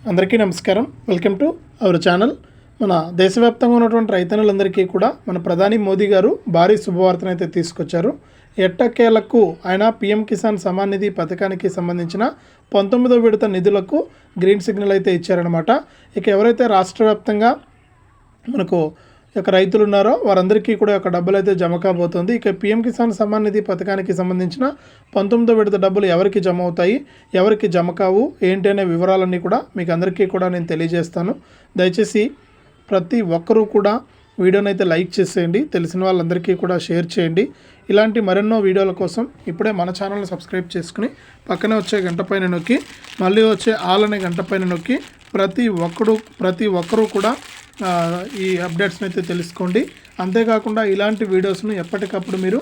అందరికీ నమస్కారం. Welcome to our channel. మన దేశవ్యాప్తంగా ఉన్నటువంటి రైతన్నులందరికీ కూడా మన ప్రధాని మోదీ గారు భారీ శుభవార్తను అయితే తీసుకొచ్చారు. ఎట్టకేలకు ఆయన పీఎం కిసాన్ సమాన్ నిధి పథకానికి సంబంధించిన 19వ విడత నిధులకు గ్రీన్ సిగ్నల్ అయితే ఇచ్చారనమాట. ఇక ఎవరైతే రాష్ట్ర వ్యాప్తంగా మనకు రైతులు ఉన్నారో వారందరికీ కూడా డబ్బులు అయితే జమ కాబోతుంది. ఇక పీఎం కిసాన్ సమాన్ నిధి పథకానికి సంబంధించిన 19వ విడత డబ్బులు ఎవరికి జమ అవుతాయి, ఎవరికి జమ కావు, ఏంటి అనే వివరాలన్నీ కూడా మీకు అందరికీ కూడా నేను తెలియజేస్తాను. దయచేసి ప్రతి ఒక్కరూ కూడా వీడియోని అయితే లైక్ చేసేయండి, తెలిసిన వాళ్ళందరికీ కూడా షేర్ చేయండి. ఇలాంటి మరెన్నో వీడియోల కోసం ఇప్పుడే మన ఛానల్ని సబ్స్క్రైబ్ చేసుకుని పక్కనే వచ్చే గంట పైన నొక్కి మళ్ళీ వచ్చే ఆల్ అనే గంట పైన నొక్కి ప్రతి ఒక్కరూ కూడా ఈ అప్డేట్స్ని అయితే తెలుసుకోండి. అంతేకాకుండా ఇలాంటి వీడియోస్ను ఎప్పటికప్పుడు మీరు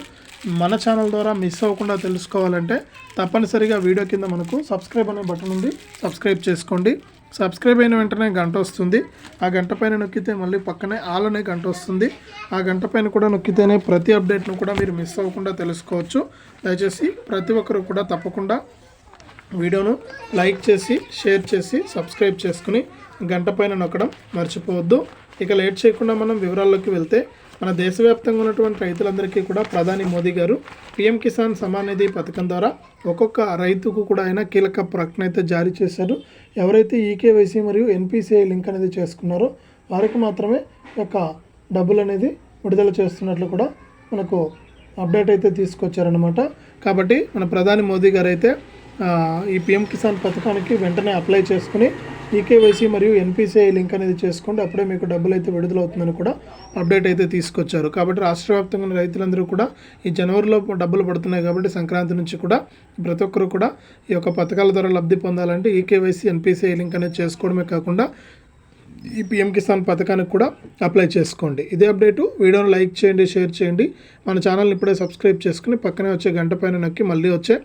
మన ఛానల్ ద్వారా మిస్ అవ్వకుండా తెలుసుకోవాలంటే తప్పనిసరిగా వీడియో కింద మనకు సబ్స్క్రైబ్ అనే బటన్ ఉంది, సబ్స్క్రైబ్ చేసుకోండి. సబ్స్క్రైబ్ అయిన వెంటనే గంట వస్తుంది. ఆ గంట పైన నొక్కితే మళ్ళీ పక్కనే ఆల్ అనే గంట వస్తుంది. ఆ గంట పైన కూడా నొక్కితేనే ప్రతి అప్డేట్ను కూడా మీరు మిస్ అవ్వకుండా తెలుసుకోవచ్చు. దయచేసి ప్రతి ఒక్కరు కూడా తప్పకుండా వీడియోను లైక్ చేసి షేర్ చేసి సబ్స్క్రైబ్ చేసుకుని గంట పైన నొక్కడం మర్చిపోవద్దు. ఇక లేట్ చేయకుండా మనం వివరాల్లోకి వెళ్తే మన దేశవ్యాప్తంగా ఉన్నటువంటి రైతులందరికీ కూడా ప్రధాని మోదీ గారు పీఎం కిసాన్ సమాన్ నిధి పథకం ద్వారా ఒక్కొక్క రైతుకు కూడా ఆయన కీలక ప్రకటన అయితే జారీ చేశారు. ఎవరైతే ఈకేవైసీ మరియు ఎన్పిసిఐ లింక్ అనేది చేసుకున్నారో వారికి మాత్రమే డబ్బులు అనేది విడుదల చేస్తున్నట్లు కూడా మనకు అప్డేట్ అయితే తీసుకొచ్చారనమాట. కాబట్టి మన ప్రధాని మోదీ గారు అయితే ఈ పీఎం కిసాన్ పథకానికి వెంటనే అప్లై చేసుకుని ఈకేవైసీ మరియు ఎన్పిసిఐ లింక్ అనేది చేసుకోండి, అప్పుడే మీకు డబ్బులు అయితే విడుదలవుతుందని కూడా అప్డేట్ అయితే తీసుకొచ్చారు. కాబట్టి రాష్ట్ర వ్యాప్తంగా ఉన్న రైతులందరూ కూడా ఈ జనవరిలో డబ్బులు పడుతున్నాయి కాబట్టి సంక్రాంతి నుంచి కూడా ప్రతి ఒక్కరు కూడా ఈ యొక్క పథకాల ద్వారా లబ్ధి పొందాలంటే ఈకేవైసీ ఎన్పిసిఐ లింక్ అనేది చేసుకోవడమే కాకుండా ఈ పీఎం కిసాన్ పథకానికి కూడా అప్లై చేసుకోండి. ఇదే అప్డేటు. వీడియోను లైక్ చేయండి, షేర్ చేయండి. మన ఛానల్ని ఇప్పుడే సబ్స్క్రైబ్ చేసుకుని పక్కనే వచ్చే గంట పైన నొక్కి మళ్ళీ వచ్చే